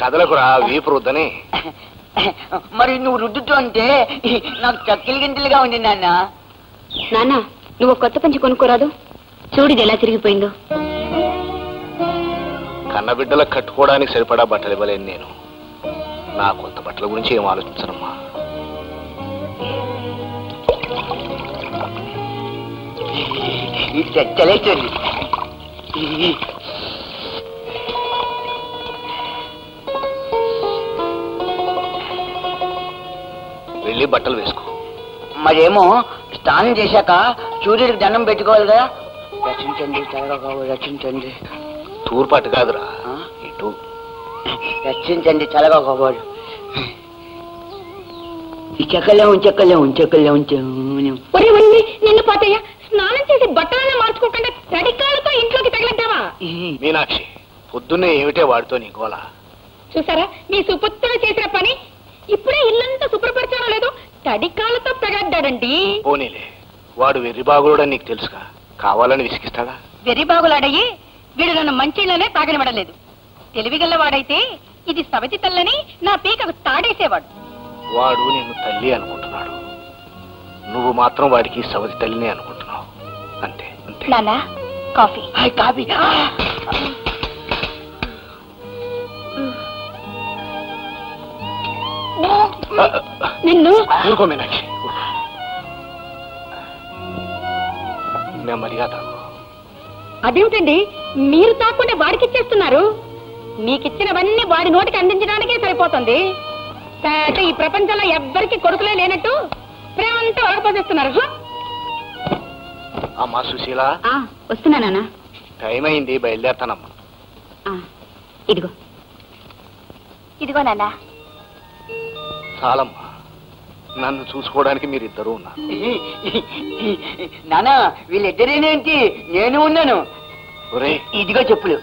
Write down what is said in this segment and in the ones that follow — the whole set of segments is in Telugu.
కదలకురా వీపు రుద్దని. మరి నువ్వు రుద్దుతూ అంటే నాకు చక్కెలు గింటలుగా ఉంది నాన్న. నాన్న నువ్వు కొత్త పంచి కొనుక్కోరాదు, చూడిది ఎలా తిరిగిపోయిందో. కన్నబిడ్డలకు కట్టుకోవడానికి సరిపడా బట్టలు ఇవ్వలేను నేను. నా కొత్త బట్టల గురించి ఏం ఆలోచించనమ్మా. చలేస్తుంది. వెళ్ళి బట్టలు వేసుకో. మరేమో స్నానం చేశాక సూర్యుడికి దండం పెట్టుకోవాలి కదా. రచించండి త్వరగా కావాలి, రచించండి. తూర్పాటు కాదురా, ఇటు రచించండి చల్లగా కావాలి. ఈ చెక్కలే ఉంచే నిన్ను పోతాయా? స్నానం చేసి బట్టలనే మార్చుకోకుండా తడికాలతో ఇంట్లోకి తగలంటావా? మీనాక్షి, పొద్దున్నే ఏమిటే వాడితో నీ గోల? చూసారా మీ సుపుత్రుడు చేసిన పని? ఇప్పుడే ఇల్లంతా శుభ్రపరచడం లేదు, తడికాలతో తగలడ్డాడండి. పోనీలే, వాడు వెర్రిబాగుడని నీకు తెలుసుగా, కావాలని విసిగిస్తాడా? వెర్రిబాగులాడయ్యి వీడు నన్ను మంచిలోనే తాగనివ్వడలేదు. తెలివిగల్లవాడైతే ఇది సవతి తల్లని నా పీకకు తాడేసేవాడు. వాడు నిన్ను తల్లి అనుకుంటున్నాడు, నువ్వు మాత్రం వాడికి సవతి తల్లిని అనుకుంటున్నావు. అంతే అంతే. నాన్న కాఫీ. కాఫీ. నిన్ను ఊరుకో మీనాక్షి, నెమ్మదిగా తాగు. అదేమిటండి మీరు తాకుండా వాడికిచ్చేస్తున్నారు? మీకిచ్చినవన్నీ వాడి నోటికి అందించడానికే సరిపోతుంది. ఈ ప్రపంచంలో ఎవ్వరికి కొడుకులే లేనట్టు ప్రేమంతా వరకపోసేస్తున్నారు. అమ్మా సుశీల, వస్తున్నానా? టైం అయింది, బయలుదేరుతానమ్మా. ఇదిగో నాన్న. చాలమ్మా, నన్ను చూసుకోవడానికి మీరిద్దరూ ఉన్నారు. నానా వీళ్ళిద్దరేనేంటి, నేను ఉన్నాను. ఇదిగో చెప్పులు.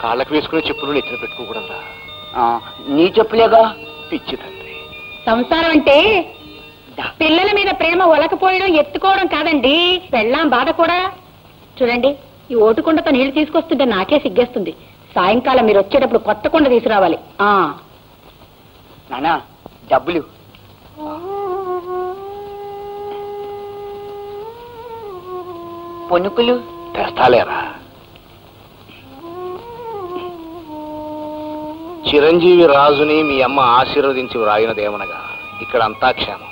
కాళ్ళకు వేసుకునే చెప్పులు నెత్తిన పెట్టుకోకూడదా? నీ చెప్పులేగా. పిచ్చి తండ్రి, సంసారం అంటే పిల్లల మీద ప్రేమ ఒలకపోయడం ఎత్తుకోవడం కాదండి, పెళ్ళాం బాధ కూడా. చూడండి, ఈ ఓటుకుండతో నీళ్లు తీసుకొస్తుంటే నాకే సిగ్గేస్తుంది. సాయంకాలం మీరు వచ్చేటప్పుడు కొత్త కుండ తీసుకురావాలి. నానా డబ్బులు. పొనుకులు తెస్తాలేరా? చిరంజీవి రాజుని మీ అమ్మ ఆశీర్వదించి వ్రాయినదేమనగా ఇక్కడంతా క్షేమం.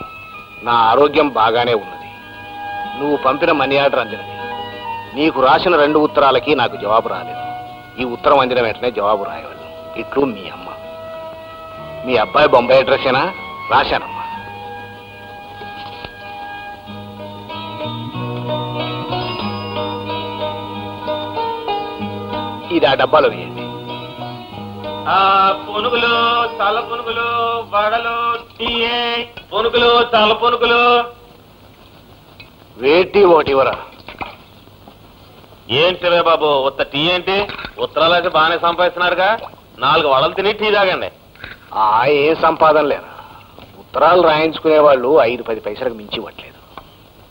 నా ఆరోగ్యం బాగానే ఉన్నది. నువ్వు పంపిన మనీ ఆర్డర్ అందినది. నీకు రాసిన 2 ఉత్తరాలకి నాకు జవాబు రాలేదు. ఈ ఉత్తరం అందిన వెంటనే జవాబు రాయవాలి. ఇట్లు మీ అమ్మ. మీ అబ్బాయి బొంబాయి అడ్రస్సేనా? రాశానమ్మా. ఇది ఆ డబ్బాలో వేయండి. పునుగులు, చల్ల పునుగులు, వడలు, టీయే, పునుగులు, చల్ల పునుగులు. వేటి ఓటివరా? ఏంటివే బాబు, ఉత్త టీ ఏంటి? ఉత్తరాలు అయితే బాగానే సంపాదిస్తున్నారుగా. 4 వడలు తిని టీ తాగండి. ఏం సంపాదన లేనా? ఉత్తరాలు రాయించుకునే వాళ్ళు 5-10 పైసలకు మించి ఇవ్వట్లేదు.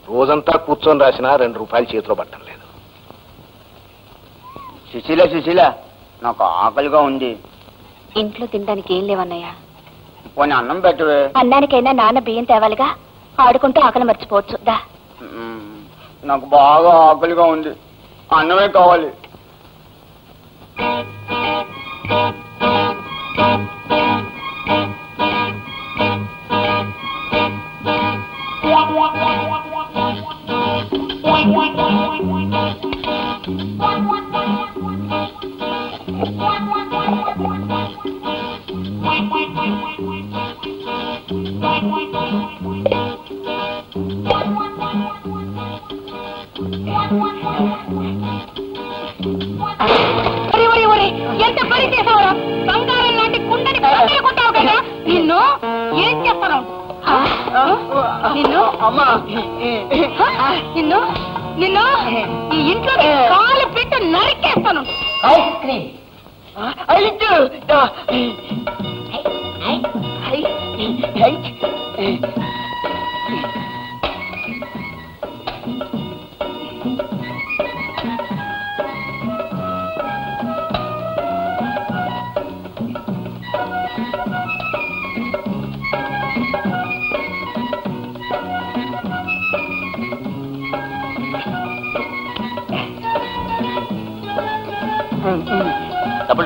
రోజంతా కూర్చొని రాసినా 2 రూపాయలు చేతిలో పట్టడం లేదు. సుశీల నాకు ఆకలిగా ఉంది. ఇంట్లో తినడానికి ఏం లేవన్నయ్య. పోనీ అన్నం పెట్టవే. అన్నానికైనా నాన్న బియ్యం తేవాలిగా. ఆడుకుంటూ ఆకలి మర్చిపోవచ్చు. దా. నాకు బాగా ఆకలిగా ఉంది, అన్నమే కావాలి. ఎంత పని చేసావురా? బంగారం లాంటి కుండని కొట్టావు కదా. నిన్ను ఏం చేస్తాను? నిన్ను నిన్ను ఈ ఇంట్లో కాలు పెట్టి నరికేస్తాను. ఐస్ క్రీమ్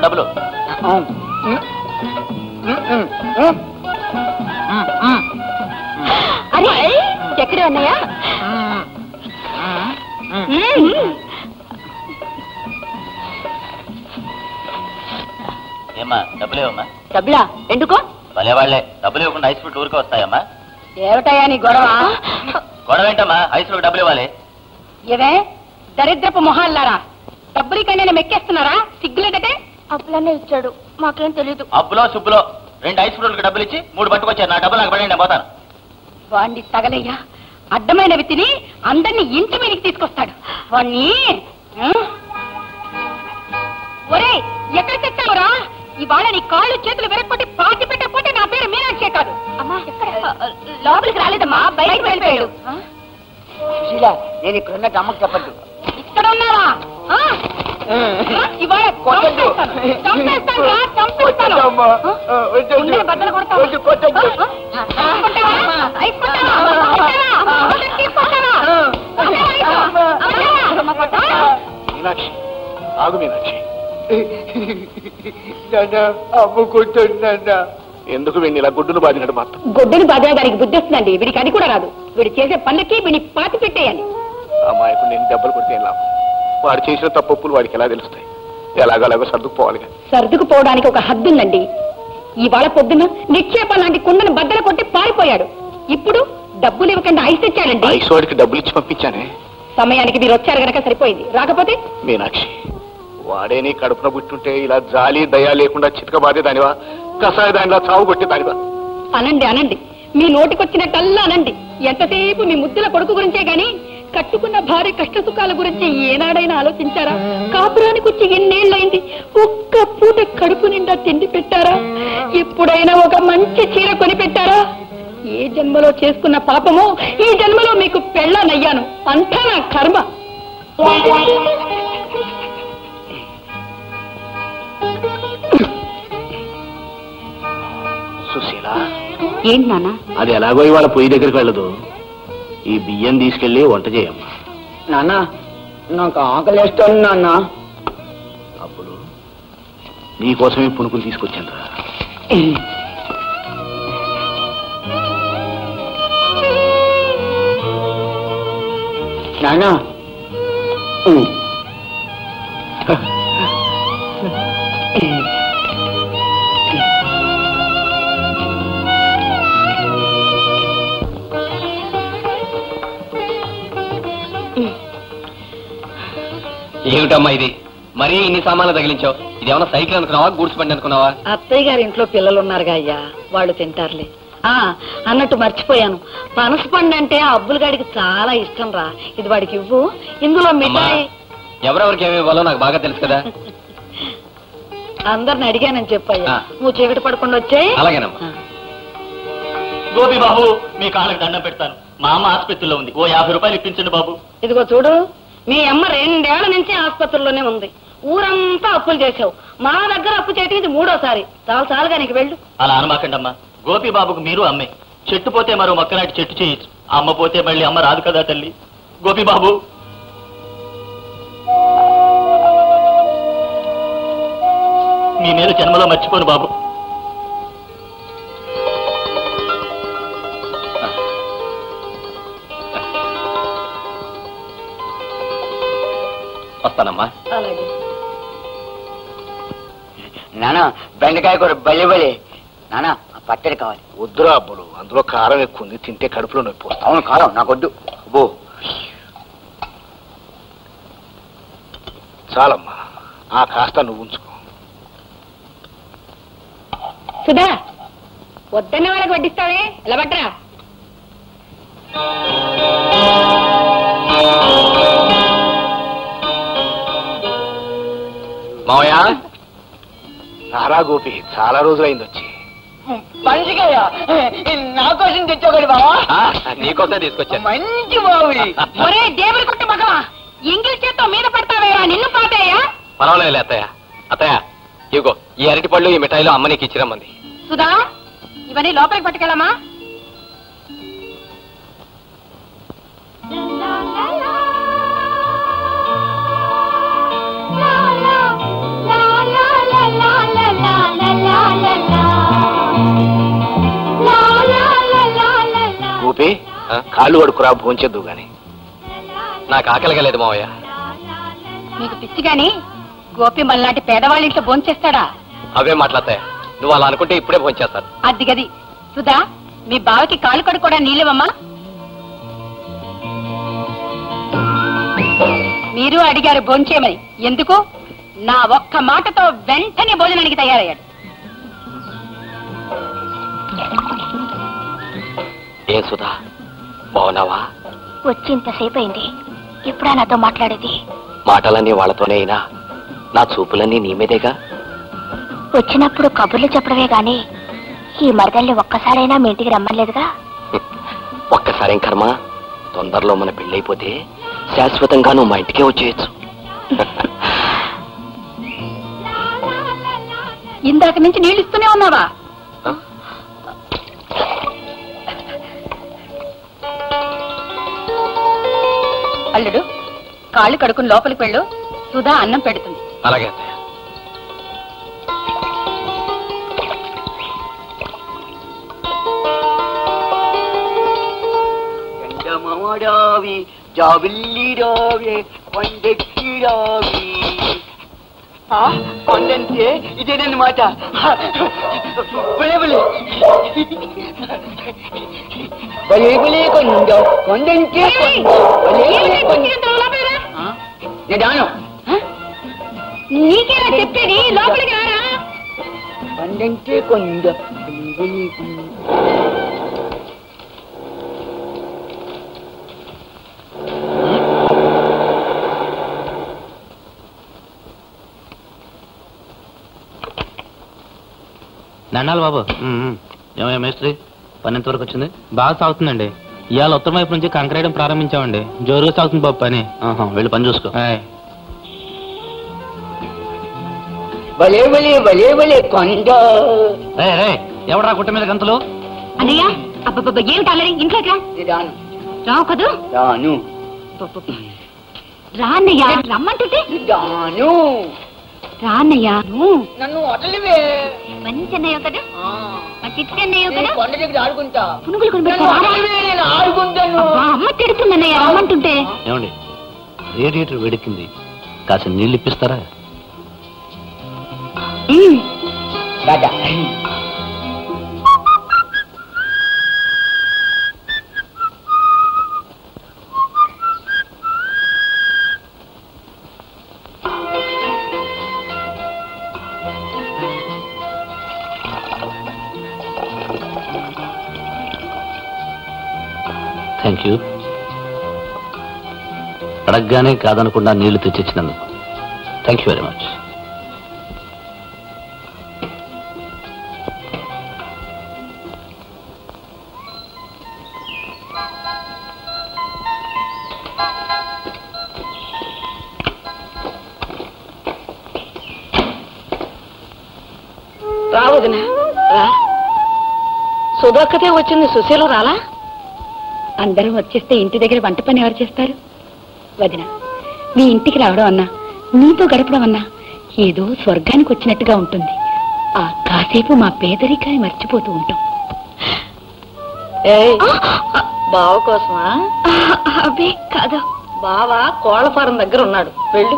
డబ్బులు అరే ఎక్కడ ఉన్నాయా? ఏమ్మా డబ్బులేవమ్మా? డబ్బులా? ఎందుకో? భలే వాళ్ళే డబ్బులు ఇవ్వకుండా ఐస్ ఫుడ్ ఊరికే వస్తాయమ్మా. ఏమిటయా నీ గొడవ? గొడవ ఏంటమ్మా? ఐస్ ఫుడ్ డబ్బులు ఇవ్వాలి. ఏవే దరిద్రపు మొహాల్లారా, డబ్బులకైనా మెక్కేస్తున్నారా? సిగ్గులేదటే. అప్పులనే ఇచ్చాడు, మాకేం తెలీదు. అప్పులో సుబ్బులో 2 ఐస్ ఫుడ్లకు డబ్బులు ఇచ్చి 3 పట్టుకొచ్చారు. నా డబ్బులు నాకు పడండి, నేను పోతాను. వాణ్ణి తగలయ్యా, అడ్డమైనవి తిని అందరినీ ఇంటి మీదకి తీసుకొస్తాడు వాణ్ణి. ఒరే ఎక్కడ తెచ్చావురా? ఇవాళ నీ కాళ్ళు చేతులు వెరక్కొట్టి పాతి పెట్టకపోతే నా పేరు మీనాక్షే కాదు. అమ్మా లోపలికి రాలేదమ్మా, బయటకు వెళ్ళిపోయాడు. సుశీల, నేను ఇక్కడ ఉన్నట్టు అమ్మకు చెప్పద్దు. ఇక్కడ ఉన్నావా? ఇవాళ మీనాక్షి, ఆగు మీనాక్షి. ఎందుకు వీడిని ఇలా గుడ్డును బాధినట్టు మాత్రం? గొడ్డును బాధ గారికి బుద్ధి వస్తుందండి. వీడికి అది కూడా రాదు. వీడు చేసే పనులకి వీడిని పాతి పెట్టేయాలి. అమ్మాయికు నేను దెబ్బలు కొడితే లాభం? వాడు చేసిన తప్పులు వాడికి ఎలా తెలుస్తాయి? ఎలాగలాగో సర్దుకుపోవాలిగా. సర్దుకుపోవడానికి ఒక హద్దు ఉందండి. ఇవాళ పొద్దున నిక్షేపం లాంటి కుండను బద్దలు కొట్టి పారిపోయాడు. ఇప్పుడు డబ్బులు ఇవ్వకుండా ఐస్ తెచ్చాడండి. ఐస్ వాడికి డబ్బులు ఇచ్చి పంపించానే. సమయానికి మీరు వచ్చారు గనక సరిపోయింది. రాకపోతే మీనాక్షి, వాడే నీ కడుపున పుట్టుంటే ఇలా జాలి దయా లేకుండా చితక బాధేదానివా? కసాయ దానిలా చావు కొట్టేదానివా? అనండి అనండి, మీ నోటికొచ్చినట్టల్లా అనండి. ఎంతసేపు మీ ముద్దుల కొడుకు గురించే గాని కట్టుకున్న భార్య కష్ట సుఖాల గురించి ఏనాడైనా ఆలోచించారా? కాపురానికి వచ్చి ఎన్నేళ్ళైంది, ఒక్క పూట కడుపు నిండా తిండి పెట్టారా? ఎప్పుడైనా ఒక మంచి చీర కొని పెట్టారా? ఏ జన్మలో చేసుకున్న పాపమో ఈ జన్మలో మీకు పెళ్ళానయ్యాను. అంతా నా కర్మ. సుశీల, ఏంటి నాన్న? అది ఎలాగో ఇవాళ పొయ్యి దగ్గరికి వెళ్ళదు. ఈ బియ్యం తీసుకెళ్లి వంట చేయమ్మా. నాన్న, నాకు ఆకలిస్తుంది నాన్న. అప్పుడు నీకోసమే పునుకులు తీసుకొచ్చాను రా. నాన్న, ఏమిటమ్మా ఇది? మరీ ఇన్ని సామాన్లు తగిలించావు. ఇదేమన్నా సైకిల్ అనుకున్నావా, గూడ్స్ బండి అనుకున్నావా? అత్తయ్య గారి ఇంట్లో పిల్లలు ఉన్నారుగా అయ్యా, వాళ్ళు తింటారులే. అన్నట్టు మర్చిపోయాను, పనస పండు అంటే ఆ అబ్బుల గాడికి చాలా ఇష్టం రా. ఇది వాడికి ఇవ్వు. ఇందులో మిఠాయి. ఎవరెవరికి ఏమి ఇవ్వాలో నాకు బాగా తెలుసు కదా. అందరిని అడిగానని చెప్పయ్యా. ఆ. నువ్వు చీకటి పడకుండా వచ్చాయి. అలాగేనమ్మా. గోపి బాబు మీ కాళ్ళకి దండం పెడతాను. మా అమ్మ ఆసుపత్రిలో ఉంది. ఓ 50 రూపాయలు ఇప్పించండి బాబు. ఇదిగో చూడు, మీ అమ్మ 2 ఏళ్ల నుంచి ఆసుపత్రిలోనే ఉంది. ఊరంతా అప్పులు చేసావు. మా దగ్గర అప్పు చేయటం ఇది 3వసారి. చాలుగా నీకు వెళ్ళు. అలా అనమాకండమ్మా. గోపి బాబుకు మీరు అమ్మే. చెట్టు పోతే మరో మొక్కలాంటి చెట్టు చేయొచ్చు. అమ్మ పోతే మళ్ళీ అమ్మ రాదు కదా తల్లి. గోపి బాబు మీ మీద జన్మలో మర్చిపోను బాబు. వస్తానమ్మా. అలాగే. నానా బెండకాయ కూర బలి బలి. నానా ఆ పచ్చడి కావాలి. వద్దురా అబ్బుడు, అందులో కారం ఎక్కువ ఉంది, తింటే కడుపులో నొప్పి వస్తుంది. అవును కారం నాకొద్దు. అబ్బో చాలమ్మా, ఆ కాస్త నువ్వు ఉంచుకో. సుధా, వద్దన్న వాళ్ళకి వడ్డిస్తావే, ఇలా పట్టరా. మావయ్య, రారా గోపి, చాలా రోజులైంది వచ్చి. మంచిగా నా కోసం తెచ్చావు బావా. నీకోసం తీసుకొచ్చాను. మంచి బావి. ఒరే దేవుడి కొట్టు మగవా, ఎంగిల్ చేత్తో మీద పడతావేరా, నిన్ను పాటేయా. పర్వాలేదు అత్తయ్య. అత్తయ్య ఇగో ఈ అరటి పళ్ళు, ఈ మిఠాయిలు అమ్మ నీకు ఇచ్చిరమ్మంది. సుధా, ఇవన్నీ లోపలికి పట్టుకెళ్ళమా. గోపి, కాళ్ళు వడుకురా, భోంచెద్దు గాని. నాకు ఆకలిగా లేదు మావయ్య. మీకు పిచ్చి గాని గోపి మళ్ళాంటి పేదవాళ్ళ ఇంట్లో భోంచేస్తాడా? అవే మాట్లాడతాయ, నువ్వు అలా అనుకుంటే ఇప్పుడే భోంచేస్తాను. అది గది. సుధా, మీ బావకి కాళ్ళు కడుక్కోడా నీళ్ళవమ్మా. మీరు అడిగారు భోంచేయమని. ఎందుకు? నా ఒక్క మాటతో వెంటనే భోజనానికి తయారయ్యాడు. ఏం సుధా, బాగున్నావా? వచ్చి ఇంతసేపు అయింది, ఎప్పుడా నాతో మాట్లాడేది? మాటలన్నీ వాళ్ళతోనే అయినా నా చూపులన్నీ నీ మీదేగా. వచ్చినప్పుడు కబుర్లు చెప్పడమే గాని ఈ మరదల్ని ఒక్కసారైనా మీ ఇంటికి రమ్మలేదుగా. ఒక్కసారేం కర్మ, తొందరలో మన పెళ్ళైపోతే శాశ్వతంగా నువ్వు మా ఇంటికే వచ్చేయచ్చు. ఇందాక నుంచి నీళ్ళు ఇస్తూనే ఉన్నావా? అల్లుడు, కాళ్ళు కడుకుని లోపలికి వెళ్ళు, సుధా అన్నం పెడుతుంది. అలాగే అత్తయ్య. చందమాడావి జాబిల్లి రావే కొండెక్కి రావి. కొండంటే ఇదేనమాట. బలే బలే బలే బలే కొండ, కొండంటే నేను నీకేనా చెప్పేది? లోపలికి రారా. కొండంటే కొండ. దండాలు బాబు. ఏమయ్యా మేస్త్రి, పని ఎంతవరకు వచ్చింది? బాగా సాగుతుందండి. ఇవాళ ఉత్తరం వైపు నుంచి కంకరేయడం ప్రారంభించామండి. జోరుగా సాగుతుంది బాబు పని. వెళ్ళి పని చూసుకో. భలే భలే భలే భలే కొండ. ఎవడరా గుట్ట మీద గంతులు? అన్నయ్య, అబ్బబ్బ ఏమిటి అల్లరి? ఇంట్లోకి రా. రాను రావు కదూ? రాను రా అన్నయ్య, రమ్మంటుంటే. రాను రా అన్నయ్య. నన్ను వదలివే. మంచి అన్నయ్య కదా, చిట్టి అన్నయ్య కదా. కొండ దగ్గర ఆడుకుంటా. పునుగులు కొనిపెట్టా. నేను ఆడుకుంటాను. అమ్మ తిడుతుంది అన్నయ్య, రమ్మంటుంటే. ఏమండి, రేడియేటర్ వేడెక్కింది, కాస్త నీళ్ళు ఇప్పిస్తారా? టాటా. Thank you. అడగగానే కాదనకుండా నీళ్లు తెచ్చిచ్చినందుకు థ్యాంక్ యూ వెరీ మచ్. రా వదిన రా. సుధోక్కతే వచ్చింది, సుశీలు రాలా? అందరం వచ్చేస్తే ఇంటి దగ్గర వంట పని ఎవరు చేస్తారు? వదిన, మీ ఇంటికి రావడం అన్నా, నీతో గడపడం అన్నా ఏదో స్వర్గానికి వచ్చినట్టుగా ఉంటుంది. ఆ కాసేపు మా పేదరికాన్ని మర్చిపోతూ ఉంటాం. బావ కోసమా? అబ్బే కాదు, బావ కోళ్ల ఫారం దగ్గర ఉన్నాడు, వెళ్ళు.